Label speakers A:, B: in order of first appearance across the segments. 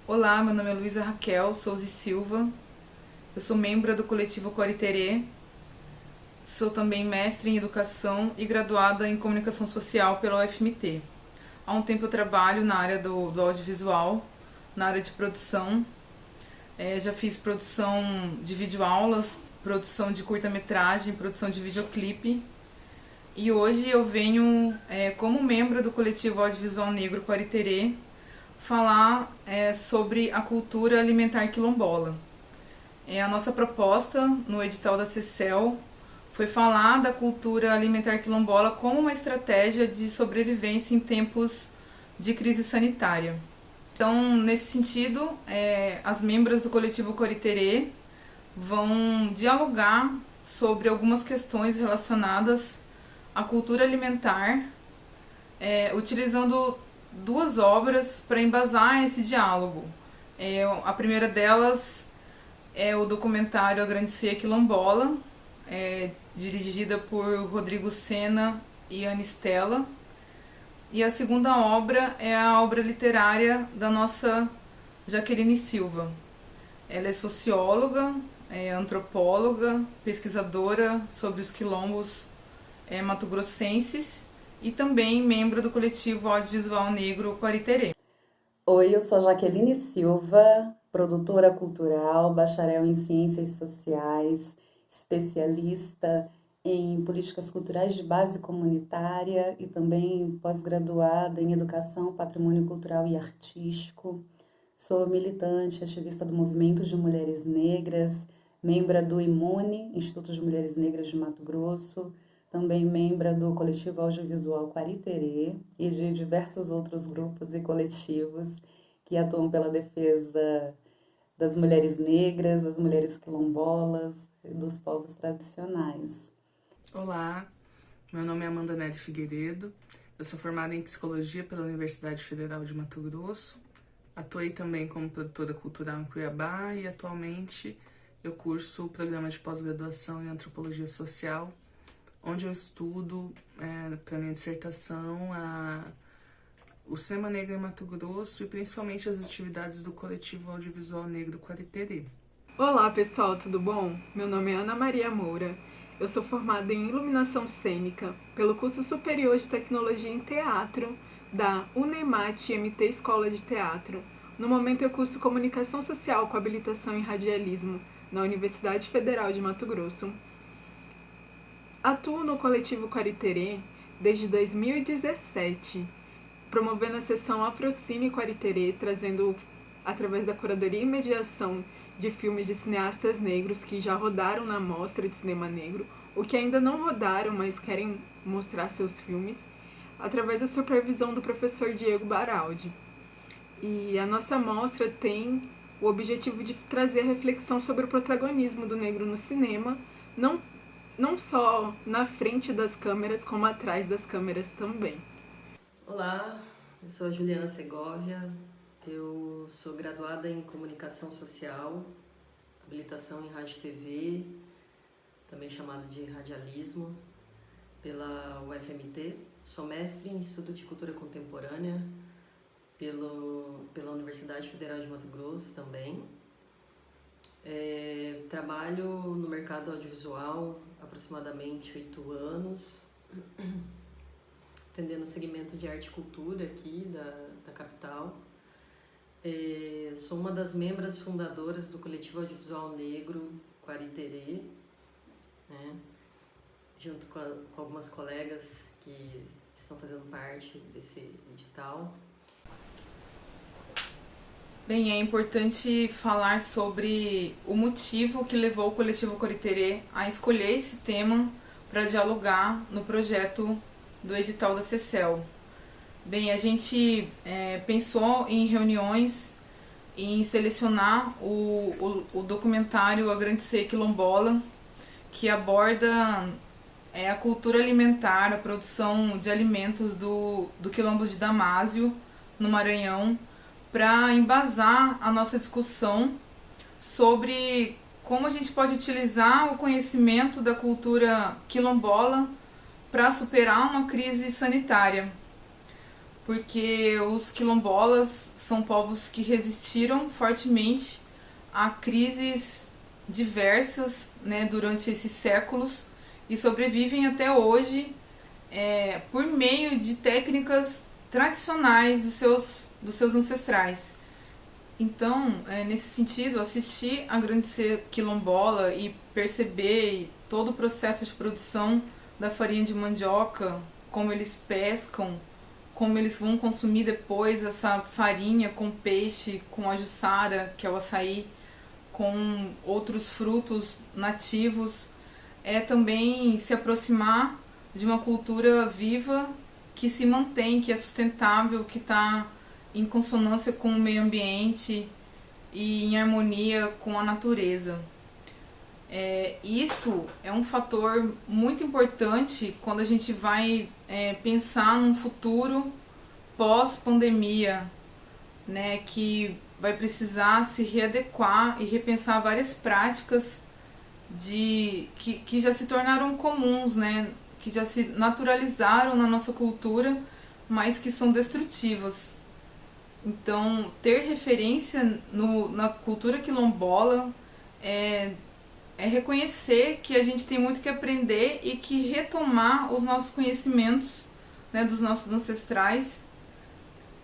A: Olá, meu nome é Luísa Raquel Souza e Silva, eu sou membro do coletivo Quariterê, sou também mestre em educação e graduada em comunicação social pela UFMT. Há um tempo eu trabalho na área do audiovisual, na área de produção. Já fiz produção de videoaulas, produção de curta-metragem, produção de videoclipe. E hoje eu venho, como membro do coletivo audiovisual negro Quariterê, falar sobre a cultura alimentar quilombola. A nossa proposta no edital da CECEL foi falar da cultura alimentar quilombola como uma estratégia de sobrevivência em tempos de crise sanitária. Então, nesse sentido, as membros do coletivo Quariterê vão dialogar sobre algumas questões relacionadas à cultura alimentar, utilizando duas obras para embasar esse diálogo. A primeira delas é o documentário A Grande Ceia Quilombola, dirigida por Rodrigo Sena e Anistela. E a segunda obra é a obra literária da nossa Jaqueline Silva. Ela é socióloga, antropóloga, pesquisadora sobre os quilombos mato-grossenses e também membro do coletivo audiovisual negro Quariterê.
B: Oi, eu sou Jaqueline Silva, produtora cultural, bacharel em ciências sociais, especialista em políticas culturais de base comunitária e também pós-graduada em educação, patrimônio cultural e artístico. Sou militante, ativista do Movimento de Mulheres Negras, membra do IMUNE, Instituto de Mulheres Negras de Mato Grosso, também membra do coletivo audiovisual Quariterê e de diversos outros grupos e coletivos que atuam pela defesa das mulheres negras, das mulheres quilombolas e dos povos tradicionais.
C: Olá, meu nome é Amanda Nery Figueiredo, eu sou formada em Psicologia pela Universidade Federal de Mato Grosso, atuei também como produtora cultural em Cuiabá e atualmente eu curso o programa de pós-graduação em Antropologia Social, onde eu estudo, para minha dissertação, o cinema negro em Mato Grosso e principalmente as atividades do coletivo audiovisual negro Quariterê.
D: Olá pessoal, tudo bom? Meu nome é Ana Maria Moura. Eu sou formada em Iluminação Cênica pelo curso Superior de Tecnologia em Teatro da UNEMAT MT Escola de Teatro. No momento eu curso Comunicação Social com habilitação em Radialismo na Universidade Federal de Mato Grosso. Atuo no coletivo Quariterê desde 2017, promovendo a seção Afrocine Quariterê, trazendo através da curadoria e mediação de filmes de cineastas negros que já rodaram na Mostra de Cinema Negro, ou que ainda não rodaram, mas querem mostrar seus filmes, através da supervisão do professor Diego Baraldi. E a nossa mostra tem o objetivo de trazer a reflexão sobre o protagonismo do negro no cinema, não só na frente das câmeras, como atrás das câmeras também.
E: Olá, eu sou a Juliana Segovia, eu sou graduada em Comunicação Social, habilitação em Rádio e TV, também chamado de Radialismo, pela UFMT. Sou mestre em Instituto de Cultura Contemporânea pela Universidade Federal de Mato Grosso também. Trabalho no mercado audiovisual há aproximadamente 8 anos, atendendo o segmento de arte e cultura aqui da capital. Sou uma das membros fundadoras do coletivo audiovisual negro Quariterê, né? Junto com algumas colegas que estão fazendo parte desse edital.
A: Bem, é importante falar sobre o motivo que levou o coletivo Quariterê a escolher esse tema para dialogar no projeto do edital da CECEL. Bem, a gente pensou em reuniões, em selecionar o documentário A Grande Ceia Quilombola, que aborda a cultura alimentar, a produção de alimentos do quilombo de Damásio, no Maranhão, para embasar a nossa discussão sobre como a gente pode utilizar o conhecimento da cultura quilombola para superar uma crise sanitária. porque os quilombolas são povos que resistiram fortemente a crises diversas, né, durante esses séculos e sobrevivem até hoje por meio de técnicas tradicionais dos seus ancestrais. Então, nesse sentido, assistir a Grande Seca Quilombola e perceber todo o processo de produção da farinha de mandioca, como eles pescam, como eles vão consumir depois essa farinha com peixe, com a juçara, que é o açaí, com outros frutos nativos, é também se aproximar de uma cultura viva que se mantém, que é sustentável, que está em consonância com o meio ambiente e em harmonia com a natureza. Isso é um fator muito importante quando a gente vai pensar num futuro pós-pandemia, né, que vai precisar se readequar e repensar várias práticas que já se tornaram comuns, né, que já se naturalizaram na nossa cultura, mas que são destrutivas. Então, ter referência na cultura quilombola é reconhecer que a gente tem muito que aprender e que retomar os nossos conhecimentos, né, dos nossos ancestrais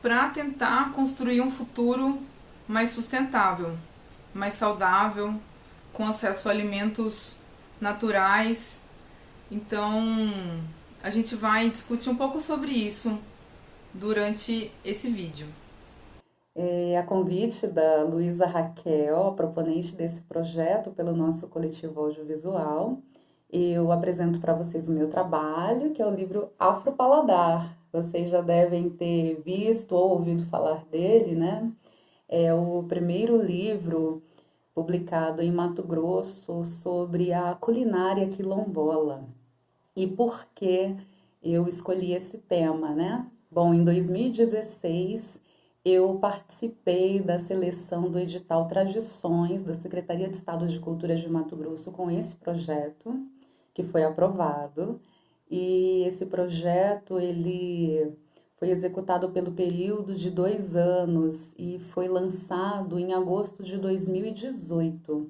A: para tentar construir um futuro mais sustentável, mais saudável, com acesso a alimentos naturais. Então, a gente vai discutir um pouco sobre isso durante esse vídeo.
B: A convite da Luísa Raquel, a proponente desse projeto pelo nosso coletivo audiovisual, eu apresento para vocês o meu trabalho, que é o livro Afropaladar. Vocês já devem ter visto ou ouvido falar dele, né? É o primeiro livro publicado em Mato Grosso sobre a culinária quilombola. E por que eu escolhi esse tema, né? Bom, em 2016, eu participei da seleção do edital Tradições da Secretaria de Estado de Cultura de Mato Grosso com esse projeto, que foi aprovado. E esse projeto, ele foi executado pelo período de 2 anos e foi lançado em agosto de 2018.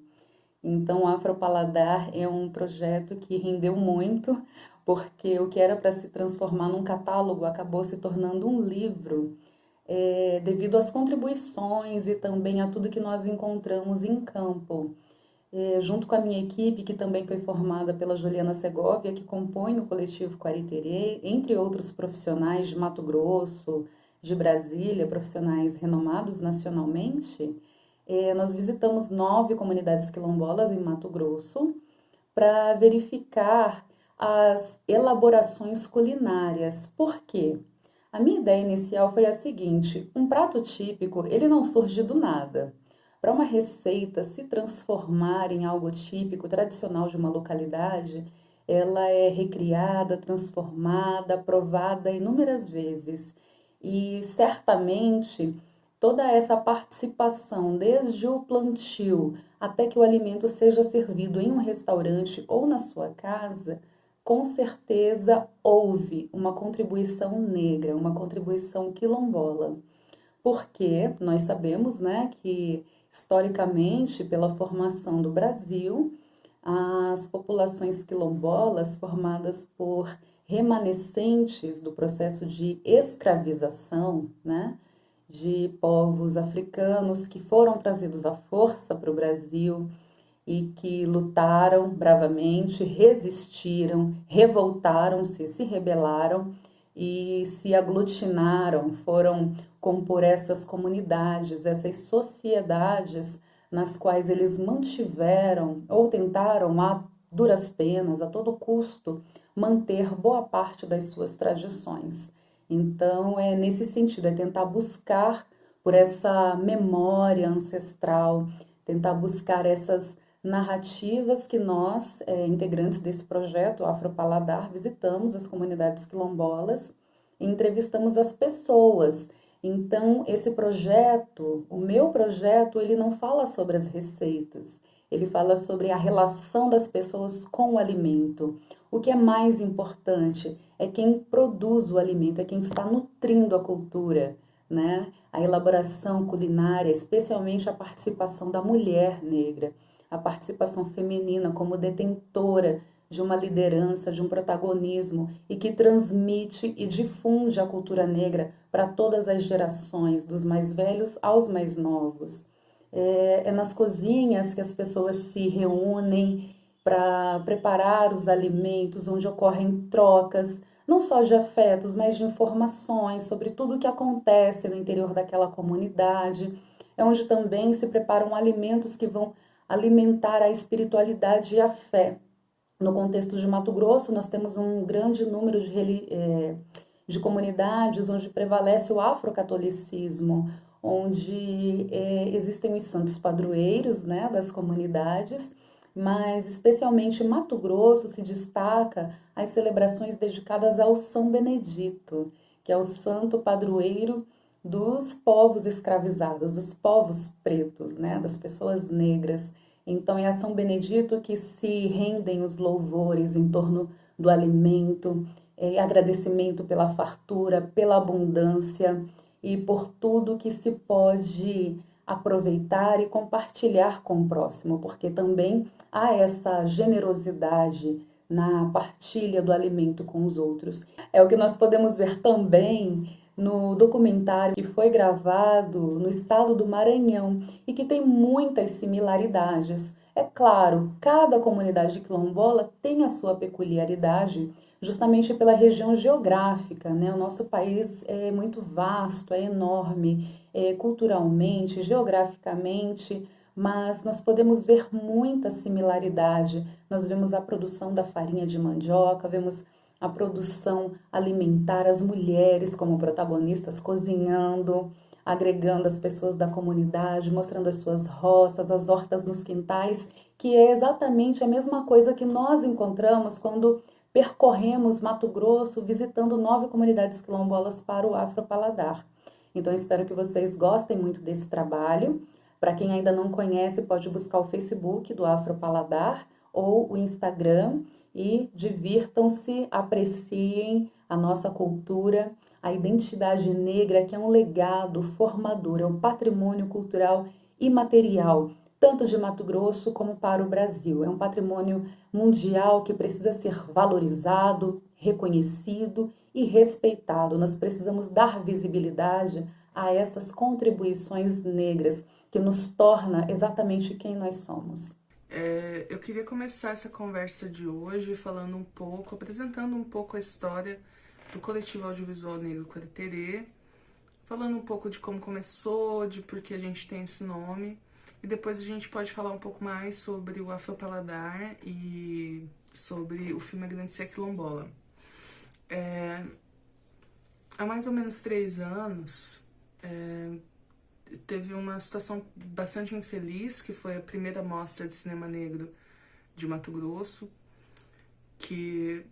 B: Então, o Afropaladar é um projeto que rendeu muito, porque o que era para se transformar num catálogo acabou se tornando um livro, devido às contribuições e também a tudo que nós encontramos em campo. Junto com a minha equipe, que também foi formada pela Juliana Segovia, que compõe o coletivo Quariterê, entre outros profissionais de Mato Grosso, de Brasília, profissionais renomados nacionalmente, nós visitamos 9 comunidades quilombolas em Mato Grosso para verificar as elaborações culinárias. Por quê? A minha ideia inicial foi a seguinte: um prato típico, ele não surge do nada. Para uma receita se transformar em algo típico, tradicional de uma localidade, ela é recriada, transformada, provada inúmeras vezes. E certamente toda essa participação, desde o plantio até que o alimento seja servido em um restaurante ou na sua casa, com certeza houve uma contribuição negra, uma contribuição quilombola. Porque nós sabemos, né, que historicamente, pela formação do Brasil, as populações quilombolas, formadas por remanescentes do processo de escravização, né, de povos africanos que foram trazidos à força para o Brasil e que lutaram bravamente, resistiram, revoltaram-se, se rebelaram e se aglutinaram, foram compor essas comunidades, essas sociedades nas quais eles mantiveram ou tentaram a duras penas, a todo custo, manter boa parte das suas tradições. Então, é nesse sentido, é tentar buscar por essa memória ancestral, tentar buscar essas narrativas que nós, integrantes desse projeto Afropaladar, visitamos as comunidades quilombolas e entrevistamos as pessoas. Então, esse projeto, o meu projeto, ele não fala sobre as receitas, ele fala sobre a relação das pessoas com o alimento, O que é mais importante é quem produz o alimento, é quem está nutrindo a cultura, né? A elaboração culinária, especialmente a participação da mulher negra, a participação feminina como detentora de uma liderança, de um protagonismo e que transmite e difunde a cultura negra para todas as gerações, dos mais velhos aos mais novos. É nas cozinhas que as pessoas se reúnem para preparar os alimentos, onde ocorrem trocas, não só de afetos, mas de informações sobre tudo o que acontece no interior daquela comunidade. É onde também se preparam alimentos que vão alimentar a espiritualidade e a fé. No contexto de Mato Grosso, nós temos um grande número de comunidades onde prevalece o afrocatolicismo, onde existem os santos padroeiros, né, das comunidades, mas especialmente em Mato Grosso se destaca as celebrações dedicadas ao São Benedito, que é o santo padroeiro dos povos escravizados, dos povos pretos, né, das pessoas negras. Então é a São Benedito que se rendem os louvores em torno do alimento, agradecimento pela fartura, pela abundância e por tudo que se pode aproveitar e compartilhar com o próximo, porque também há essa generosidade na partilha do alimento com os outros. É o que nós podemos ver também no documentário que foi gravado no estado do Maranhão e que tem muitas similaridades. É claro, cada comunidade quilombola tem a sua peculiaridade, justamente pela região geográfica, né? O nosso país é muito vasto, é enorme, culturalmente, geograficamente, mas nós podemos ver muita similaridade. Nós vemos a produção da farinha de mandioca, vemos a produção alimentar, as mulheres como protagonistas cozinhando, agregando as pessoas da comunidade, mostrando as suas roças, as hortas nos quintais, que é exatamente a mesma coisa que nós encontramos quando percorremos Mato Grosso, visitando 9 comunidades quilombolas para o Afropaladar. Então, espero que vocês gostem muito desse trabalho. Para quem ainda não conhece, pode buscar o Facebook do Afropaladar ou o Instagram e divirtam-se, apreciem a nossa cultura, a identidade negra, que é um legado formador, é um patrimônio cultural imaterial, tanto de Mato Grosso como para o Brasil. É um patrimônio mundial que precisa ser valorizado, reconhecido e respeitado. Nós precisamos dar visibilidade a essas contribuições negras que nos torna exatamente quem nós somos.
C: Eu queria começar essa conversa de hoje falando um pouco, apresentando um pouco a história do Coletivo Audiovisual Negro Quariterê, falando um pouco de como começou, de por que a gente tem esse nome, e depois a gente pode falar um pouco mais sobre o Afropaladar e sobre o filme A Grande Cia Quilombola. Há mais ou menos 3 anos, teve uma situação bastante infeliz, que foi a primeira mostra de cinema negro de Mato Grosso, que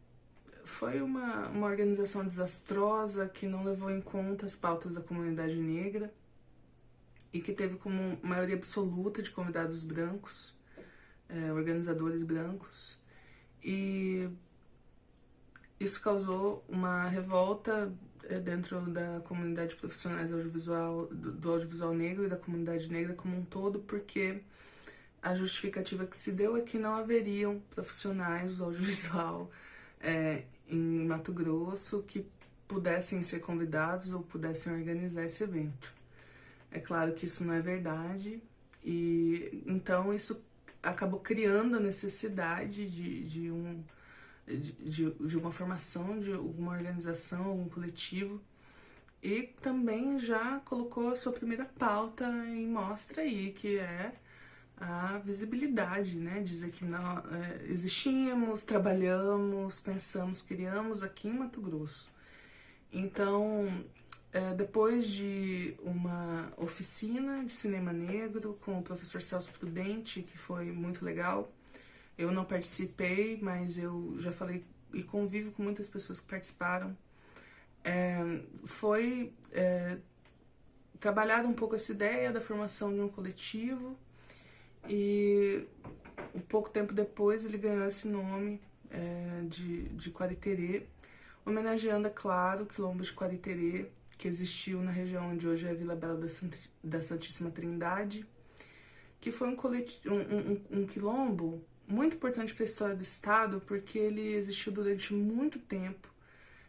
C: foi uma organização desastrosa, que não levou em conta as pautas da comunidade negra e que teve como maioria absoluta de convidados brancos, organizadores brancos, e isso causou uma revolta dentro da comunidade de profissionais audiovisual, do audiovisual negro e da comunidade negra como um todo, porque a justificativa que se deu é que não haveriam profissionais do audiovisual em Mato Grosso que pudessem ser convidados ou pudessem organizar esse evento. É claro que isso não é verdade, e então isso acabou criando a necessidade de uma formação, de uma organização, um coletivo, e também já colocou a sua primeira pauta em mostra aí, que é a visibilidade, né? Dizer que nós existimos, trabalhamos, pensamos, criamos aqui em Mato Grosso. Então, depois de uma oficina de cinema negro com o professor Celso Prudente, que foi muito legal, eu não participei, mas eu já falei e convivo com muitas pessoas que participaram. Foi trabalhada um pouco essa ideia da formação de um coletivo, e um pouco tempo depois ele ganhou esse nome, de Quariterê, homenageando, é claro, o Quilombo de Quariterê, que existiu na região onde hoje é a Vila Bela da Santíssima Trindade, que foi um quilombo muito importante para a história do Estado, porque ele existiu durante muito tempo,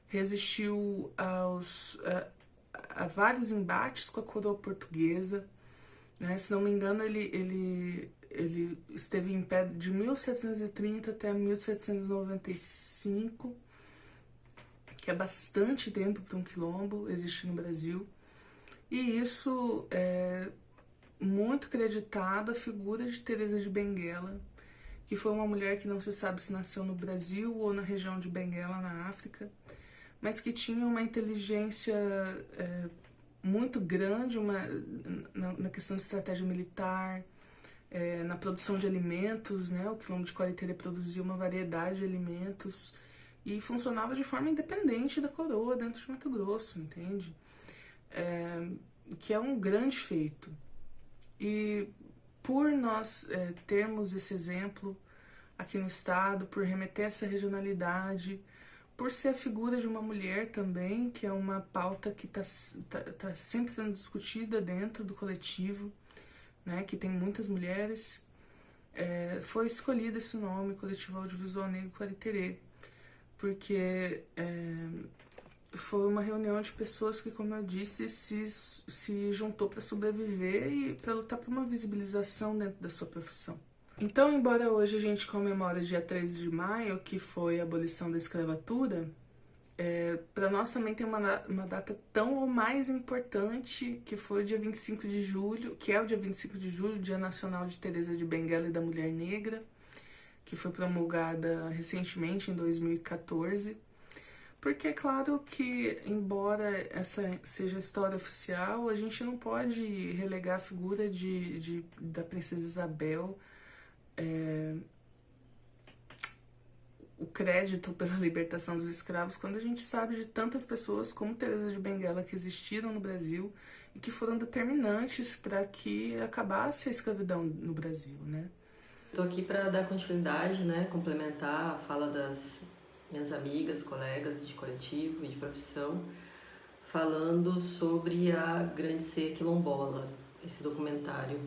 C: resistiu a vários embates com a coroa portuguesa, né? Se não me engano, ele esteve em pé de 1730 até 1795, que é bastante tempo para um quilombo existir no Brasil. E isso é muito creditado à figura de Teresa de Benguela, que foi uma mulher que não se sabe se nasceu no Brasil ou na região de Benguela, na África, mas que tinha uma inteligência muito grande na questão de estratégia militar, na produção de alimentos, né? O quilombo de Quariterê produzia uma variedade de alimentos e funcionava de forma independente da coroa dentro de Mato Grosso, entende? Que é um grande feito. E por nós termos esse exemplo aqui no estado, por remeter essa regionalidade, por ser a figura de uma mulher também, que é uma pauta que tá sempre sendo discutida dentro do coletivo, né, que tem muitas mulheres, foi escolhido esse nome, Coletivo Audiovisual Negro Quariterê, porque foi uma reunião de pessoas que, como eu disse, se juntou para sobreviver e para lutar por uma visibilização dentro da sua profissão. Então, embora hoje a gente comemore dia 13 de maio, que foi a abolição da escravatura, para nós também tem uma data tão ou mais importante, que foi o dia 25 de julho, que é o dia 25 de julho, Dia Nacional de Teresa de Benguela e da Mulher Negra, que foi promulgada recentemente, em 2014. Porque é claro que, embora essa seja a história oficial, a gente não pode relegar a figura da Princesa Isabel, o crédito pela libertação dos escravos, quando a gente sabe de tantas pessoas como Teresa de Benguela que existiram no Brasil e que foram determinantes para que acabasse a escravidão no Brasil, né?
E: Estou aqui para dar continuidade, né, complementar a fala das minhas amigas, colegas de coletivo e de profissão, falando sobre a Grande Ceia Quilombola, esse documentário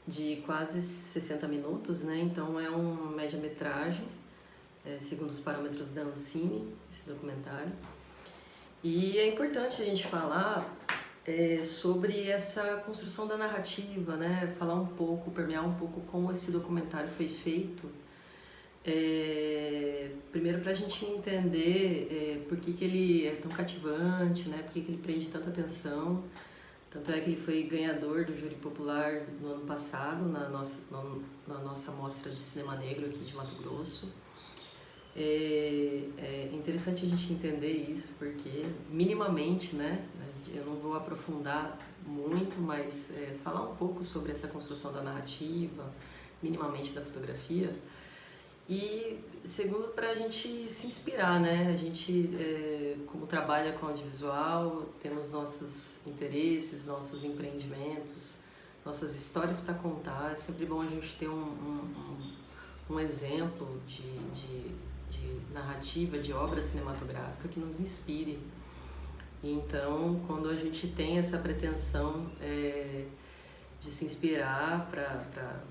E: de quase 60 minutos, né? Então é uma média-metragem, segundo os parâmetros da Ancine, esse documentário. E é importante a gente falar sobre essa construção da narrativa, né? Falar um pouco, permear um pouco como esse documentário foi feito. Primeiro para a gente entender por que ele é tão cativante, né? Por que ele prende tanta atenção. Tanto é que ele foi ganhador do Júri Popular no ano passado, na nossa mostra de cinema negro aqui de Mato Grosso. É interessante a gente entender isso, porque minimamente, né, eu não vou aprofundar muito, mas falar um pouco sobre essa construção da narrativa, minimamente da fotografia. E segundo, para a gente se inspirar, né? A gente, como trabalha com audiovisual, temos nossos interesses, nossos empreendimentos, nossas histórias para contar. É sempre bom a gente ter um exemplo de narrativa, de obra cinematográfica que nos inspire. E então, quando a gente tem essa pretensão de se inspirar para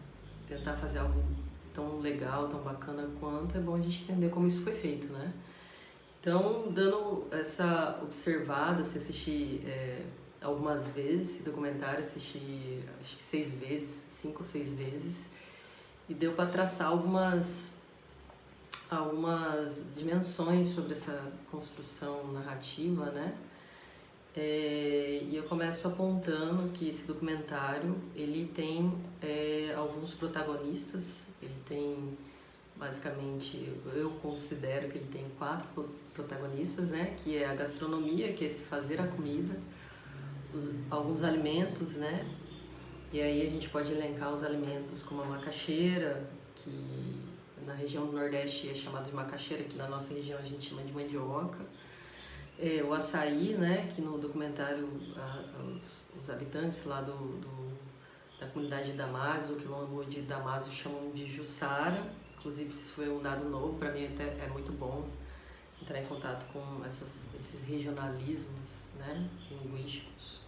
E: tentar fazer algo tão legal, tão bacana quanto, é bom a gente entender como isso foi feito, né? Então, dando essa observada, se assistir algumas vezes esse documentário, assisti acho que 6 vezes, 5 ou 6 vezes, e deu para traçar algumas dimensões sobre essa construção narrativa, né? E eu começo apontando que esse documentário ele tem alguns protagonistas. Ele tem, basicamente, eu considero que ele tem 4 protagonistas, né? Que é a gastronomia, que é esse fazer a comida, alguns alimentos, né? E aí a gente pode elencar os alimentos como a macaxeira, que na região do Nordeste é chamado de macaxeira, que na nossa região a gente chama de mandioca. O açaí, né, que no documentário os habitantes lá da comunidade de Damasio, o quilombo de Damasio, chamam de Jussara, inclusive isso foi um dado novo, para mim até é muito bom entrar em contato com esses regionalismos, né, linguísticos.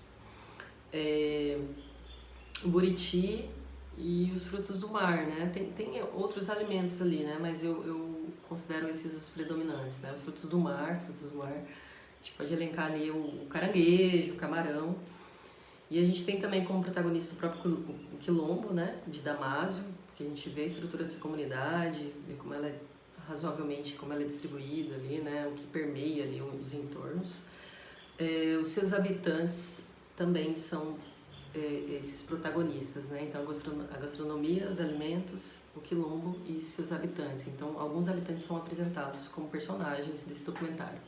E: O buriti e os frutos do mar, né? Tem outros alimentos ali, né? Mas eu considero esses os predominantes, né? Os frutos do mar, a gente pode elencar ali o caranguejo, o camarão. E a gente tem também como protagonista o próprio o quilombo, né? De Damásio, porque a gente vê a estrutura dessa comunidade, vê como ela é razoavelmente, como ela é distribuída ali, né? O que permeia ali os entornos. Os seus habitantes também são esses protagonistas, né? Então a gastronomia, os alimentos, o quilombo e seus habitantes. Então alguns habitantes são apresentados como personagens desse documentário.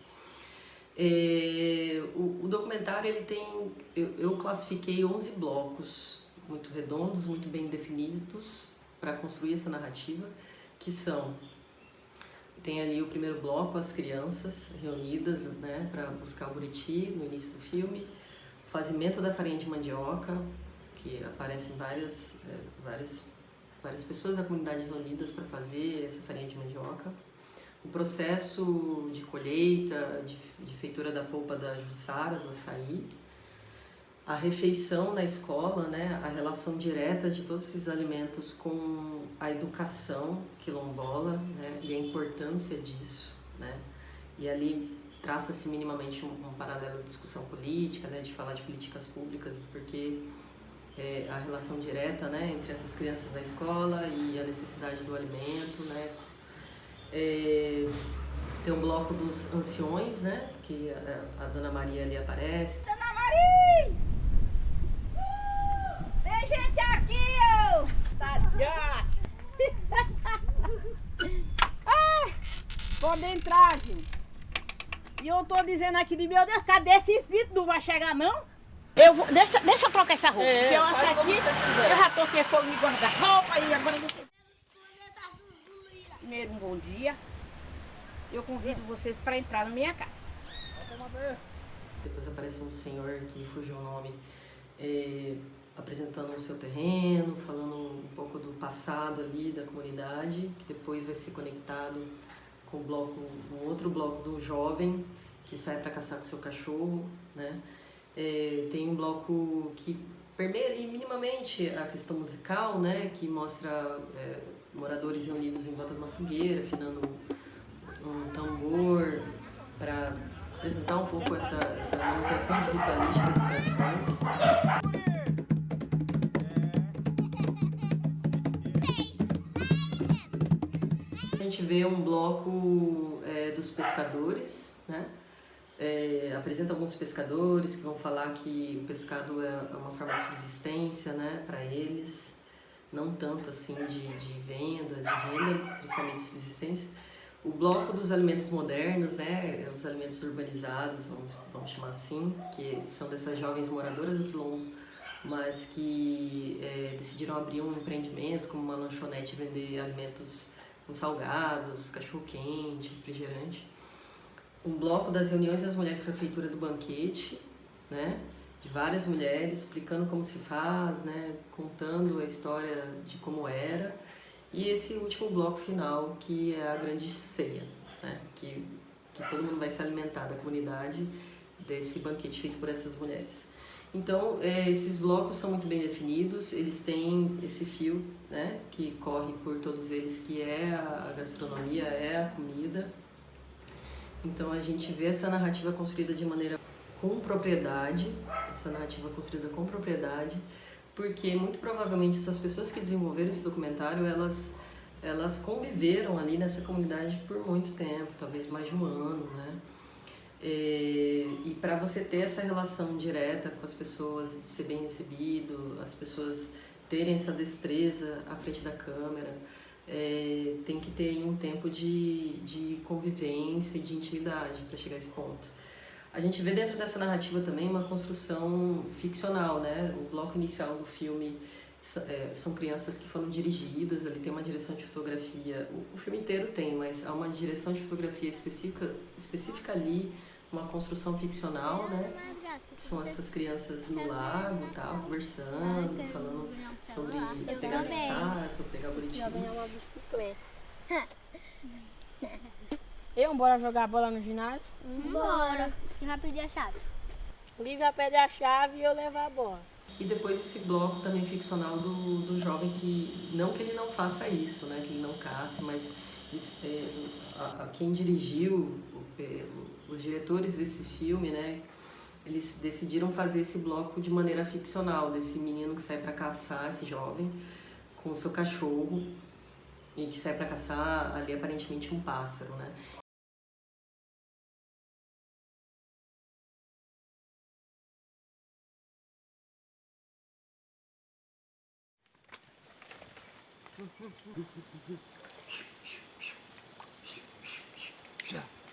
E: O documentário ele tem, eu classifiquei 11 blocos muito redondos, muito bem definidos para construir essa narrativa, que são, tem ali o primeiro bloco, as crianças reunidas, né, para buscar o buriti no início do filme, o fazimento da farinha de mandioca, que aparecem várias pessoas da comunidade reunidas para fazer essa farinha de mandioca, o processo de colheita, de feitura da polpa da juçara, do açaí, a refeição na escola, né, a relação direta de todos esses alimentos com a educação quilombola, né, e a importância disso, né, e ali traça-se minimamente um paralelo de discussão política, né, de falar de políticas públicas, porque a relação direta, né, entre essas crianças na escola e a necessidade do alimento, né. Tem um bloco dos anciões, né, que a Dona Maria ali aparece.
F: Dona Maria! Tem gente aqui, ô! Sadia! Pode entrar, gente. E eu tô dizendo aqui de meu Deus, cadê esse espírito? Não vai chegar, não? Eu vou, deixa eu trocar essa roupa. Porque eu acho aqui, eu já toquei fogo no guarda-roupa e agora eu vou... Primeiro, um bom dia. Eu convido vocês para entrar na minha casa.
E: Depois aparece um senhor, que me fugiu o nome, apresentando o seu terreno, falando um pouco do passado ali da comunidade, que depois vai ser conectado com um outro bloco do jovem que sai para caçar com seu cachorro, né? Tem um bloco que permeia ali minimamente a questão musical, né? Que mostra moradores reunidos em volta de uma fogueira, afinando um tambor para apresentar um pouco essa manutenção de ritualísticas e tradições. A gente vê um bloco dos pescadores, né? Apresenta alguns pescadores que vão falar que o pescado é uma forma de subsistência, né, para eles, não tanto assim de venda, de renda, principalmente de subsistência. O bloco dos alimentos modernos, né, os alimentos urbanizados, vamos chamar assim, que são dessas jovens moradoras do quilombo, mas que decidiram abrir um empreendimento como uma lanchonete, vender alimentos com salgados, cachorro-quente, refrigerante. Um bloco das reuniões das mulheres para a feitura do banquete, né, de várias mulheres explicando como se faz, né, contando a história de como era. E esse último bloco final, que é a grande ceia, né, que todo mundo vai se alimentar da comunidade desse banquete feito por essas mulheres. Então, esses blocos são muito bem definidos, eles têm esse fio, né, que corre por todos eles, que é a gastronomia, é a comida. Então, a gente vê essa narrativa construída de maneira com propriedade, porque muito provavelmente essas pessoas que desenvolveram esse documentário, elas conviveram ali nessa comunidade por muito tempo, talvez mais de um ano, né? E para você ter essa relação direta com as pessoas, de ser bem recebido, as pessoas terem essa destreza à frente da câmera, tem que ter um tempo de convivência e de intimidade para chegar a esse ponto. A gente vê dentro dessa narrativa também uma construção ficcional, né? O bloco inicial do filme são crianças que foram dirigidas, ali tem uma direção de fotografia, o filme inteiro tem, mas há uma direção de fotografia específica ali, uma construção ficcional, né? São essas crianças no lago, tal, conversando, falando sobre pegar mensagem, sobre pegar bonitinho.
F: Já ganhei uma bicicleta.
G: Bora jogar bola no ginásio?
H: Bora. Quem vai pedir a chave?
G: Lívia vai pedir a chave e eu levar a bola.
E: E depois esse bloco também ficcional do jovem que ele não faça isso, né? Que ele não casse, mas quem dirigiu, os diretores desse filme, né? Eles decidiram fazer esse bloco de maneira ficcional, desse menino que sai para caçar, esse jovem, com o seu cachorro, e que sai para caçar ali aparentemente um pássaro, né?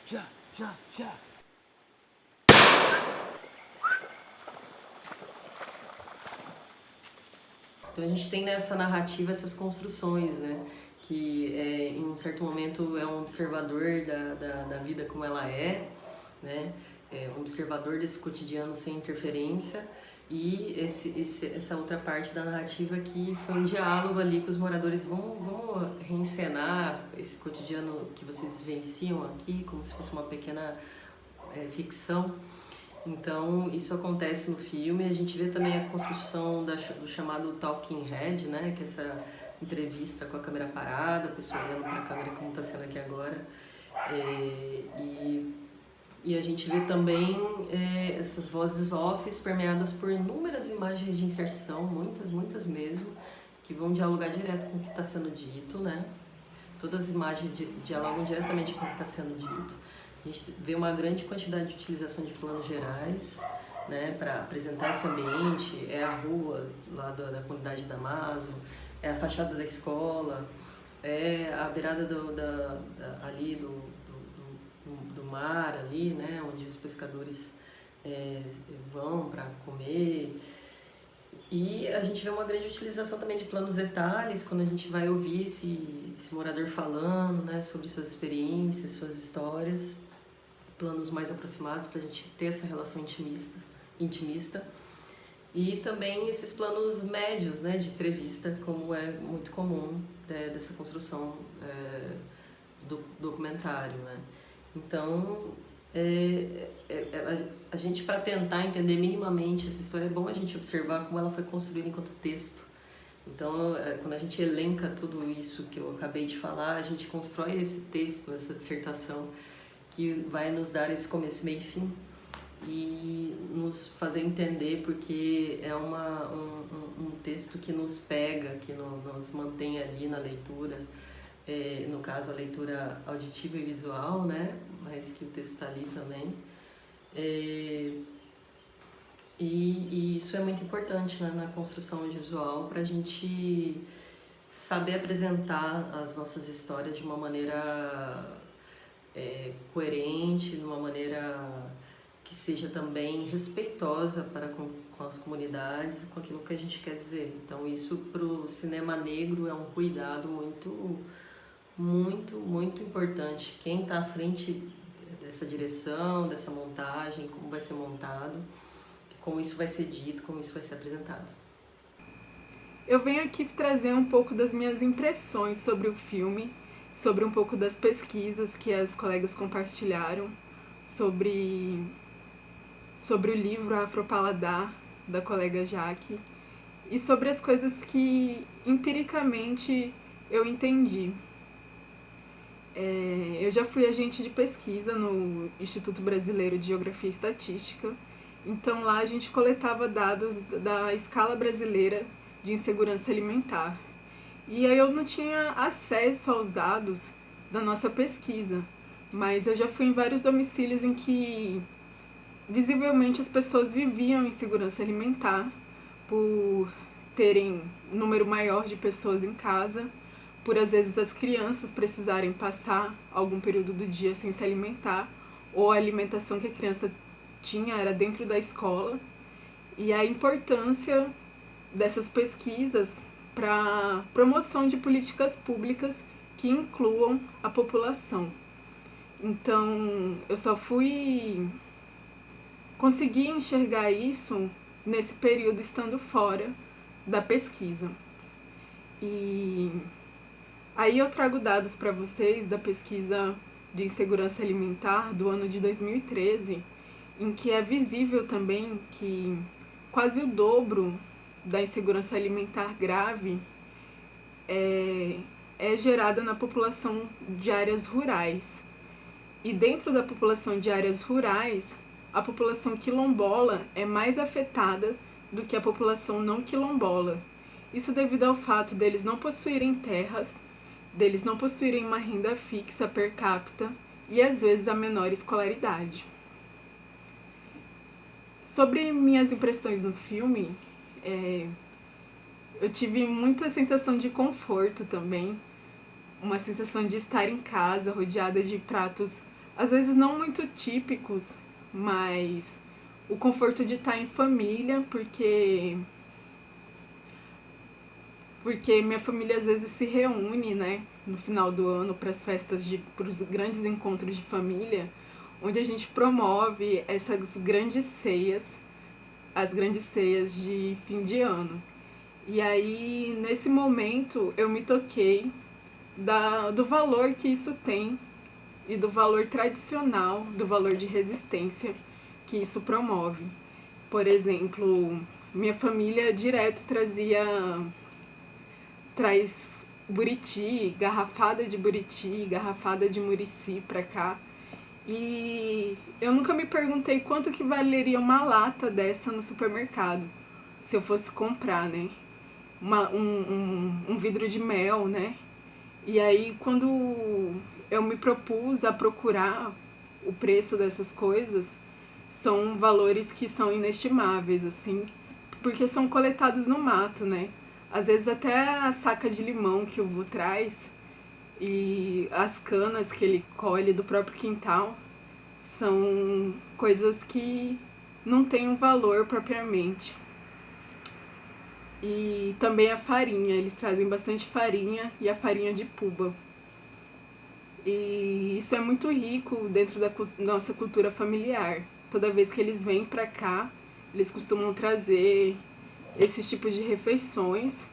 E: Já. Então a gente tem nessa narrativa essas construções, né? Que em um certo momento é um observador da vida como ela é, né? Um observador desse cotidiano sem interferência, e essa outra parte da narrativa que foi um diálogo ali com os moradores. Vamos reencenar esse cotidiano que vocês vivenciam aqui como se fosse uma pequena ficção. Então isso acontece no filme. A gente vê também a construção do chamado talking head, né? Que é essa entrevista com a câmera parada, a pessoa olhando para a câmera como está sendo aqui agora. E a gente vê também essas vozes offs permeadas por inúmeras imagens de inserção, muitas mesmo, que vão dialogar direto com o que está sendo dito, né? Todas as imagens dialogam diretamente com o que está sendo dito. A gente vê uma grande quantidade de utilização de planos gerais, né, para apresentar esse ambiente. É a rua lá da comunidade Damaso, é a fachada da escola, é a beirada ali do mar ali, né, onde os pescadores vão para comer. E a gente vê uma grande utilização também de planos etálios, quando a gente vai ouvir esse morador falando, né, sobre suas experiências, suas histórias, planos mais aproximados para a gente ter essa relação intimista. E também esses planos médios, né, de entrevista, como é muito comum dessa construção do documentário, né. Então, a gente, para tentar entender minimamente essa história, é bom a gente observar como ela foi construída enquanto texto. Então, quando a gente elenca tudo isso que eu acabei de falar, a gente constrói esse texto, essa dissertação, que vai nos dar esse começo, meio e fim, e nos fazer entender, porque é um texto que nos pega, que nos mantém ali na leitura. No caso a leitura auditiva e visual, né? Mas que o texto está ali também. E isso é muito importante, né, na construção visual, para a gente saber apresentar as nossas histórias de uma maneira coerente, de uma maneira que seja também respeitosa para com as comunidades, com aquilo que a gente quer dizer. Então isso para o cinema negro é um cuidado muito importante. Quem está à frente dessa direção, dessa montagem, como vai ser montado, como isso vai ser dito, como isso vai ser apresentado.
D: Eu venho aqui trazer um pouco das minhas impressões sobre o filme, sobre um pouco das pesquisas que as colegas compartilharam, sobre o livro Afropaladar, da colega Jaque, e sobre as coisas que empiricamente eu entendi. Eu já fui agente de pesquisa no Instituto Brasileiro de Geografia e Estatística, então lá a gente coletava dados da escala brasileira de insegurança alimentar. E aí eu não tinha acesso aos dados da nossa pesquisa, mas eu já fui em vários domicílios em que visivelmente as pessoas viviam insegurança alimentar por terem um número maior de pessoas em casa, por às vezes as crianças precisarem passar algum período do dia sem se alimentar, ou a alimentação que a criança tinha era dentro da escola, e a importância dessas pesquisas para promoção de políticas públicas que incluam a população. Então, eu só consegui enxergar isso nesse período estando fora da pesquisa. E Aí eu trago dados para vocês da pesquisa de insegurança alimentar do ano de 2013, em que é visível também que quase o dobro da insegurança alimentar grave é gerada na população de áreas rurais. E dentro da população de áreas rurais, a população quilombola é mais afetada do que a população não quilombola. Isso devido ao fato deles não possuírem terras, deles não possuírem uma renda fixa per capita e às vezes a menor escolaridade. Sobre minhas impressões no filme, eu tive muita sensação de conforto também, uma sensação de estar em casa, rodeada de pratos, às vezes não muito típicos, mas o conforto de estar em família, porque minha família às vezes se reúne, né, no final do ano para as festas, para os grandes encontros de família, onde a gente promove essas grandes ceias, as grandes ceias de fim de ano. E aí, nesse momento, eu me toquei do valor que isso tem e do valor tradicional, do valor de resistência que isso promove. Por exemplo, minha família direto traz buriti, garrafada de murici pra cá. E eu nunca me perguntei quanto que valeria uma lata dessa no supermercado, se eu fosse comprar, né? Um vidro de mel, né? E aí, quando eu me propus a procurar o preço dessas coisas, são valores que são inestimáveis, assim, porque são coletados no mato, né? Às vezes até a saca de limão que o vô traz e as canas que ele colhe do próprio quintal são coisas que não têm um valor propriamente. E também a farinha, eles trazem bastante farinha e a farinha de puba. E isso é muito rico dentro da nossa cultura familiar. Toda vez que eles vêm pra cá, eles costumam trazer esses tipos de refeições,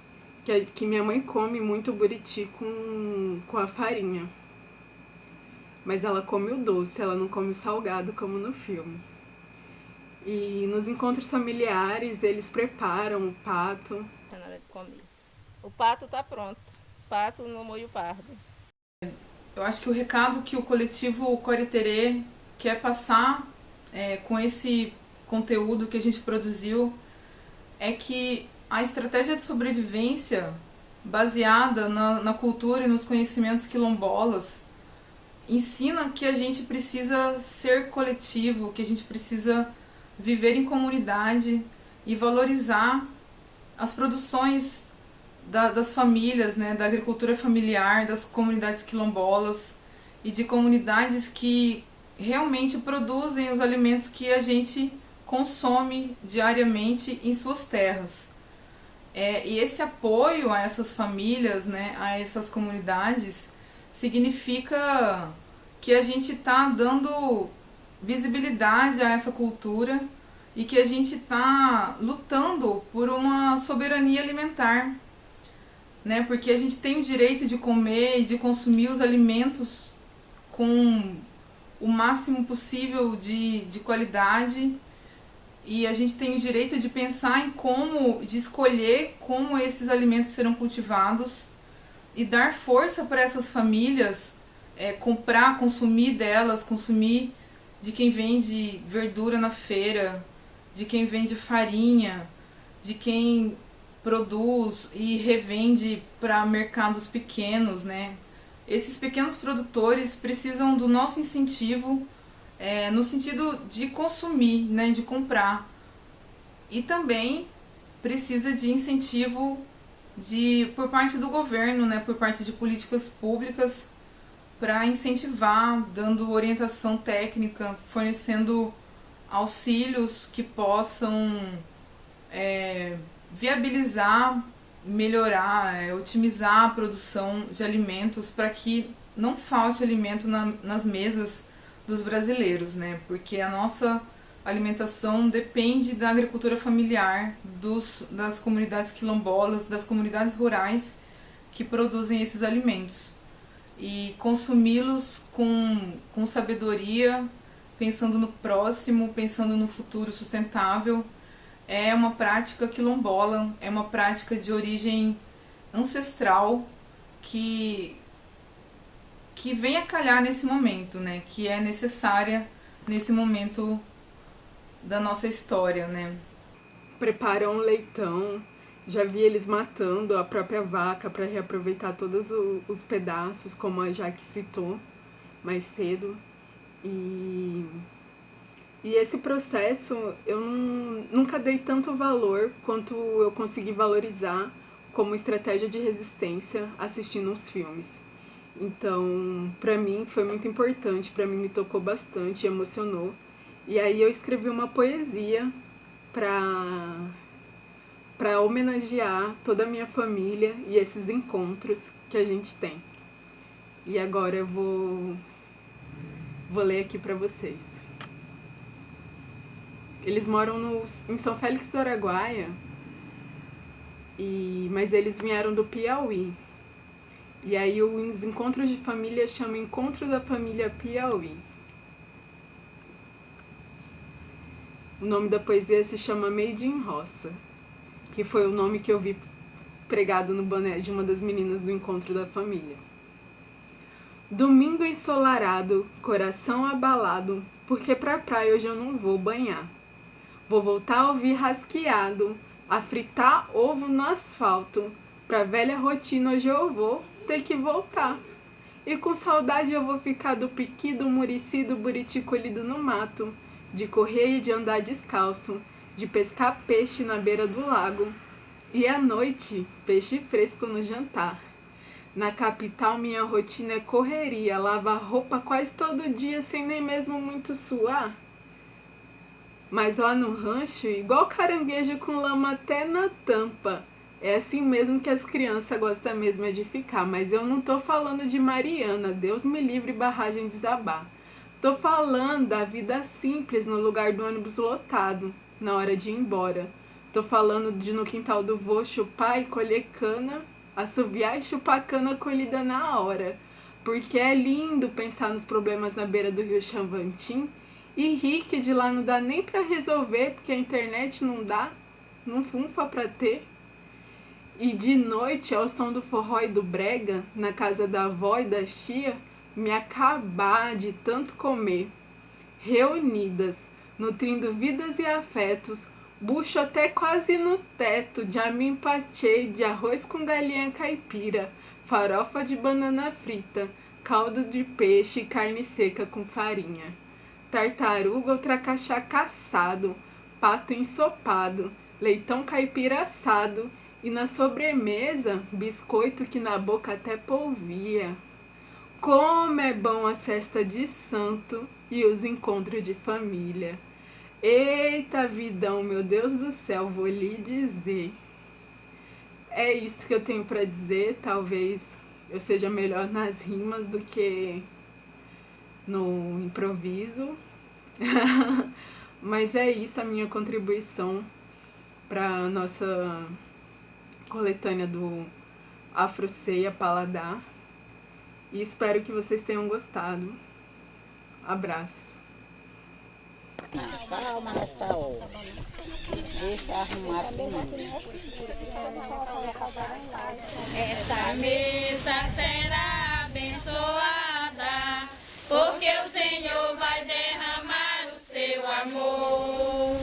D: que minha mãe come muito buriti com a farinha. Mas ela come o doce, ela não come o salgado como no filme. E nos encontros familiares, eles preparam o pato.
I: Na hora de comer. O pato tá pronto. Pato no molho pardo.
A: Eu acho que o recado que o coletivo Coriterê quer passar com esse conteúdo que a gente produziu é que a estratégia de sobrevivência baseada na cultura e nos conhecimentos quilombolas ensina que a gente precisa ser coletivo, que a gente precisa viver em comunidade e valorizar as produções das famílias, né, da agricultura familiar, das comunidades quilombolas e de comunidades que realmente produzem os alimentos que a gente consome diariamente em suas terras. E esse apoio a essas famílias, né, a essas comunidades, significa que a gente está dando visibilidade a essa cultura e que a gente está lutando por uma soberania alimentar, né? Porque a gente tem o direito de comer e de consumir os alimentos com o máximo possível de qualidade, e a gente tem o direito de pensar de escolher como esses alimentos serão cultivados e dar força para essas famílias comprar, consumir delas, consumir de quem vende verdura na feira, de quem vende farinha, de quem produz e revende para mercados pequenos, né? Esses pequenos produtores precisam do nosso incentivo no sentido de consumir, né, de comprar. E também precisa de incentivo por parte do governo, né, por parte de políticas públicas para incentivar, dando orientação técnica, fornecendo auxílios que possam viabilizar, melhorar, otimizar a produção de alimentos para que não falte alimento nas mesas dos brasileiros, né? Porque a nossa alimentação depende da agricultura familiar, das comunidades quilombolas, das comunidades rurais que produzem esses alimentos e consumi-los com sabedoria, pensando no próximo, pensando no futuro sustentável. É uma prática quilombola, é uma prática de origem ancestral que vem a calhar nesse momento, né? Que é necessária nesse momento da nossa história, né?
D: Preparam um leitão, já vi eles matando a própria vaca para reaproveitar todos os pedaços, como a Jaque citou mais cedo. E esse processo eu nunca dei tanto valor quanto eu consegui valorizar como estratégia de resistência assistindo os filmes. Então, para mim foi muito importante, para mim me tocou bastante, emocionou. E aí eu escrevi uma poesia para homenagear toda a minha família e esses encontros que a gente tem. E agora eu vou ler aqui para vocês. Eles moram em São Félix do Araguaia, mas eles vieram do Piauí. E aí os encontros de família chamam Encontro da Família Piauí. O nome da poesia se chama Made in Roça, que foi o nome que eu vi pregado no boné de uma das meninas do Encontro da Família. Domingo ensolarado, coração abalado, porque pra praia hoje eu não vou banhar. Vou voltar a ouvir rasqueado, a fritar ovo no asfalto. Pra velha rotina hoje eu vou ter que voltar. E com saudade eu vou ficar do piqui, do murici, do buriti colhido no mato, de correr e de andar descalço, de pescar peixe na beira do lago. E à noite, peixe fresco no jantar. Na capital minha rotina é correria, lavar roupa quase todo dia sem nem mesmo muito suar. Mas lá no rancho, igual caranguejo com lama até na tampa. É assim mesmo que as crianças gostam mesmo de ficar. Mas eu não tô falando de Mariana, Deus me livre barragem desabar. Tô falando da vida simples no lugar do ônibus lotado, na hora de ir embora. Tô falando de no quintal do vô chupar e colher cana, assoviar e chupar cana colhida na hora. Porque é lindo pensar nos problemas na beira do rio Xavantim e rir que de lá não dá nem pra resolver, porque a internet não dá, não funfa pra ter. E de noite, ao som do forró e do brega, na casa da avó e da tia, me acabar de tanto comer. Reunidas, nutrindo vidas e afetos, bucho até quase no teto, de amin pachê, de arroz com galinha caipira, farofa de banana frita, caldo de peixe e carne seca com farinha. Tartaruga ou tracachá caçado, pato ensopado, leitão caipira assado e na sobremesa, biscoito que na boca até polvia. Como é bom a festa de santo e os encontros de família. Eita vidão, meu Deus do céu, vou lhe dizer. É isso que eu tenho para dizer, talvez eu seja melhor nas rimas do que no improviso. Mas é isso a minha contribuição para a nossa coletânea do Afroceia Paladar. E espero que vocês tenham gostado. Abraços.
F: Calma, Rafael. Deixa arrumar primeiro.
J: Esta mesa será abençoada, porque o Senhor vai derramar o seu amor.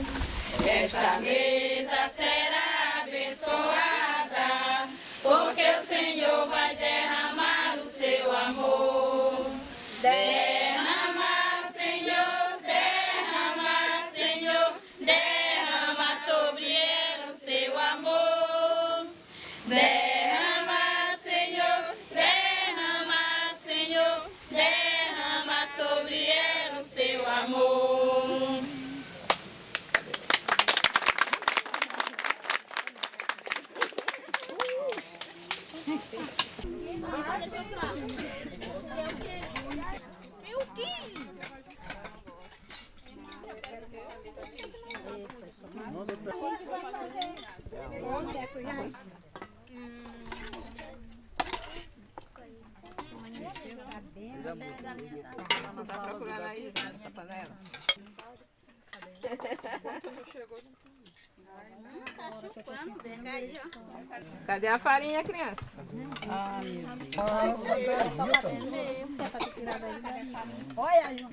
J: Esta mesa será abençoada, porque o Senhor vai derramar o seu amor. Derrama, Senhor, derrama, Senhor, derrama sobre ela o seu amor. Derrama, Senhor, derrama, Senhor, derrama sobre ela o seu amor.
I: Tá procurando aí essa panela?
H: Tá chupando, pega aí, ó.
I: Cadê a farinha, criança?
H: Ah, meu Deus.
F: Olha aí.